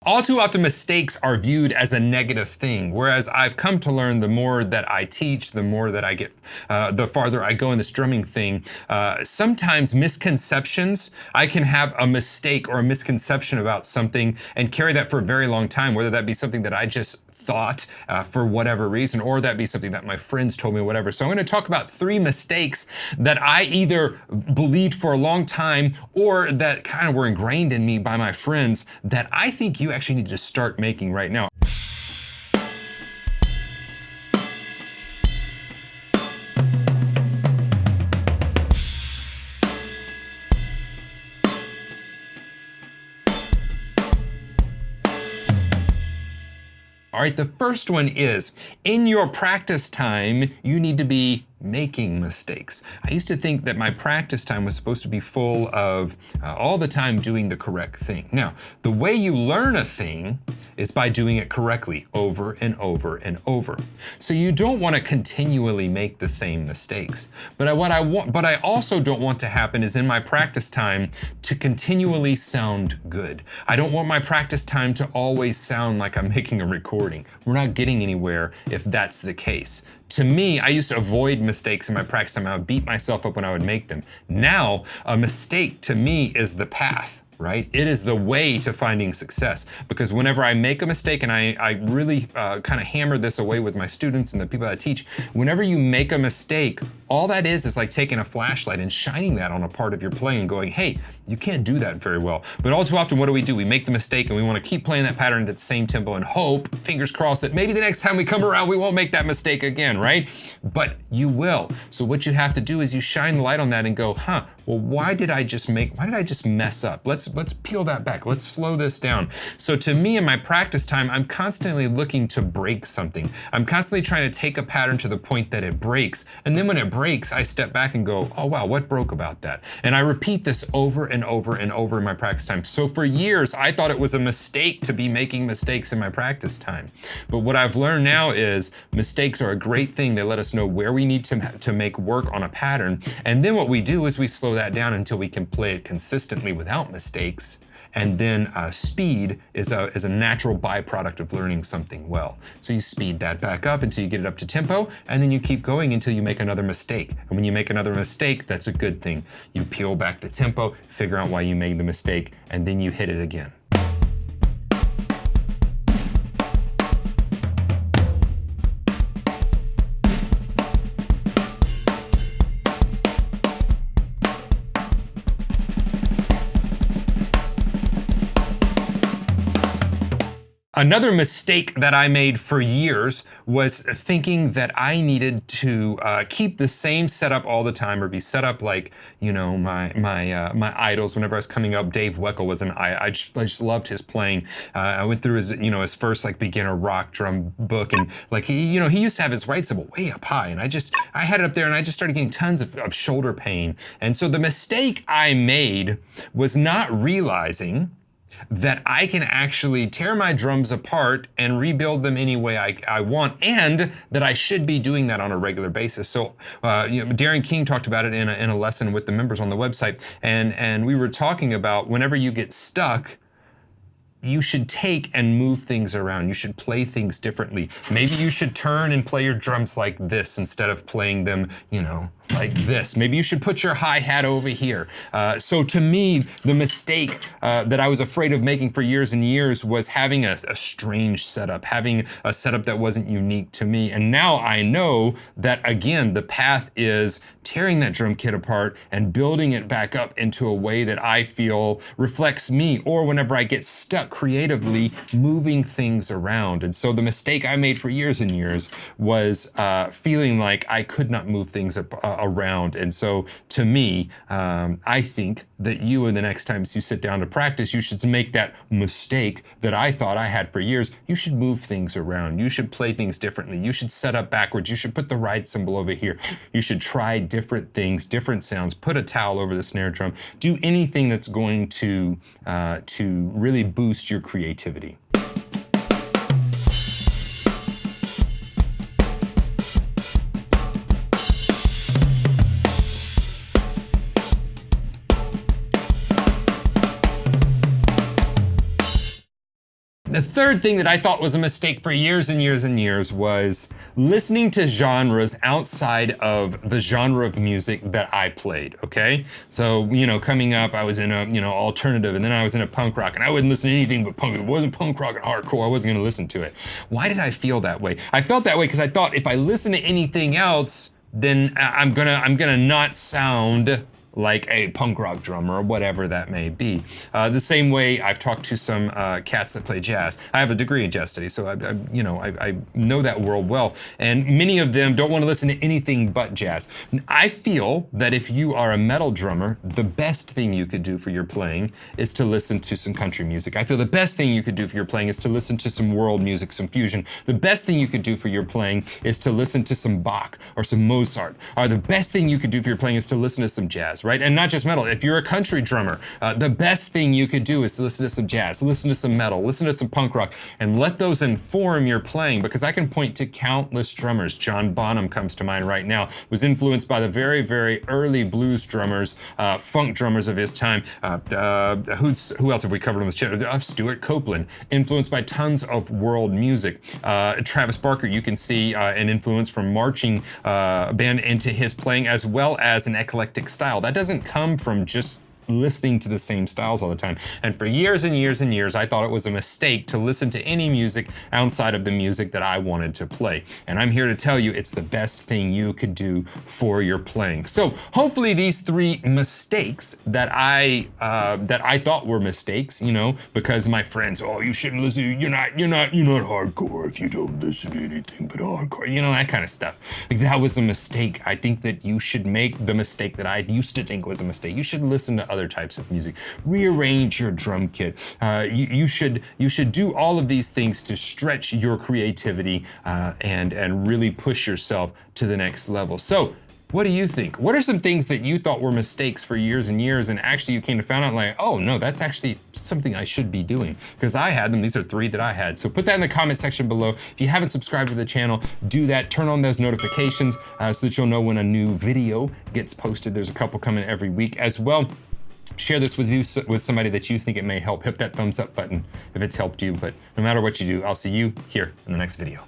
All too often, mistakes are viewed as a negative thing, whereas I've come to learn the more that I teach, the more that I get, the farther I go in this drumming thing, sometimes misconceptions, I can have a mistake or a misconception about something and carry that for a very long time, whether that be something that I just thought for whatever reason, or that be something that my friends told me, whatever. So I'm going to talk about 3 mistakes that I either believed for a long time or that kind of were ingrained in me by my friends that I think you actually need to start making right now. All right, the first one is, in your practice time, you need to be making mistakes. I used to think that my practice time was supposed to be full of all the time doing the correct thing. Now, the way you learn a thing is by doing it correctly over and over and over. So you don't want to continually make the same mistakes. But I also don't want to happen is in my practice time to continually sound good. I don't want my practice time to always sound like I'm making a recording. We're not getting anywhere if that's the case. To me, I used to avoid mistakes in my practice time. I would beat myself up when I would make them. Now, a mistake to me is the path, right? It is the way to finding success. Because whenever I make a mistake, and I really kind of hammer this away with my students and the people I teach, whenever you make a mistake, all that is like taking a flashlight and shining that on a part of your playing and going, hey, you can't do that very well. But all too often, what do? We make the mistake and we want to keep playing that pattern at the same tempo and hope, fingers crossed, that maybe the next time we come around, we won't make that mistake again, right? But you will. So what you have to do is you shine the light on that and go, well, why did I just mess up? Let's peel that back. Let's slow this down. So to me, in my practice time, I'm constantly looking to break something. I'm constantly trying to take a pattern to the point that it breaks. And then when it breaks, I step back and go, oh wow, what broke about that? And I repeat this over and over and over in my practice time. So for years, I thought it was a mistake to be making mistakes in my practice time. But what I've learned now is mistakes are a great thing. They let us know where we need to make work on a pattern. And then what we do is we slow that down until we can play it consistently without mistakes. And then speed is a natural byproduct of learning something well. So you speed that back up until you get it up to tempo, and then you keep going until you make another mistake. And when you make another mistake, that's a good thing. You peel back the tempo, figure out why you made the mistake, and then you hit it again. Another mistake that I made for years was thinking that I needed to keep the same setup all the time, or be set up like, my idols. Whenever I was coming up, Dave Weckl was I just loved his playing. I went through his first like beginner rock drum book, and like he used to have his right cymbal way up high, and I had it up there, and I just started getting tons of shoulder pain. And so the mistake I made was not realizing that I can actually tear my drums apart and rebuild them any way I want, and that I should be doing that on a regular basis. So, Darren King talked about it in a lesson with the members on the website, and we were talking about whenever you get stuck, you should take and move things around. You should play things differently. Maybe you should turn and play your drums like this instead of playing them, like this. Maybe you should put your hi-hat over here. So to me, the mistake that I was afraid of making for years and years was having a strange setup, having a setup that wasn't unique to me. And now I know that, again, the path is tearing that drum kit apart and building it back up into a way that I feel reflects me, or whenever I get stuck creatively, moving things around. And so the mistake I made for years and years was feeling like I could not move things around. And so to me, I think that you, in the next times you sit down to practice, you should make that mistake that I thought I had for years. You should move things around. You should play things differently. You should set up backwards. You should put the ride cymbal over here. You should try different things, different sounds, put a towel over the snare drum, do anything that's going to really boost your creativity. The third thing that I thought was a mistake for years and years and years was listening to genres outside of the genre of music that I played, okay? So, you know, coming up, I was in a, you know, alternative, and then I was in a punk rock, and I wouldn't listen to anything but punk. If it wasn't punk rock and hardcore, I wasn't gonna listen to it. Why did I feel that way? I felt that way because I thought if I listen to anything else, then I'm gonna not sound like a punk rock drummer or whatever that may be. The same way I've talked to some cats that play jazz. I have a degree in jazz studies, so I know that world well. And many of them don't want to listen to anything but jazz. I feel that if you are a metal drummer, the best thing you could do for your playing is to listen to some country music. I feel the best thing you could do for your playing is to listen to some world music, some fusion. The best thing you could do for your playing is to listen to some Bach or some Mozart. Or the best thing you could do for your playing is to listen to some jazz, right? And not just metal. If you're a country drummer, the best thing you could do is to listen to some jazz, listen to some metal, listen to some punk rock, and let those inform your playing, because I can point to countless drummers. John Bonham comes to mind right now, was influenced by the very, very early blues drummers, funk drummers of his time. Who else have we covered on this channel? Stuart Copeland, influenced by tons of world music. Travis Barker, you can see an influence from marching band into his playing, as well as an eclectic style. That doesn't come from just listening to the same styles all the time. And for years and years and years, I thought it was a mistake to listen to any music outside of the music that I wanted to play. And I'm here to tell you it's the best thing you could do for your playing. So hopefully these three mistakes that I thought were mistakes, you know, because my friends, oh, you shouldn't listen, you're not hardcore if you don't listen to anything but hardcore, you know, that kind of stuff. Like, that was a mistake. I think that you should make the mistake that I used to think was a mistake. You should listen to other types of music. Rearrange your drum kit. You should do all of these things to stretch your creativity and really push yourself to the next level. So, what do you think? What are some things that you thought were mistakes for years and years, and actually you came to find out like, oh no, that's actually something I should be doing? Because I had them. These are three that I had. So put that in the comment section below. If you haven't subscribed to the channel, do that. Turn on those notifications so that you'll know when a new video gets posted. There's a couple coming every week as well. Share this with somebody that you think it may help. Hit that thumbs up button if it's helped you. But no matter what you do, I'll see you here in the next video.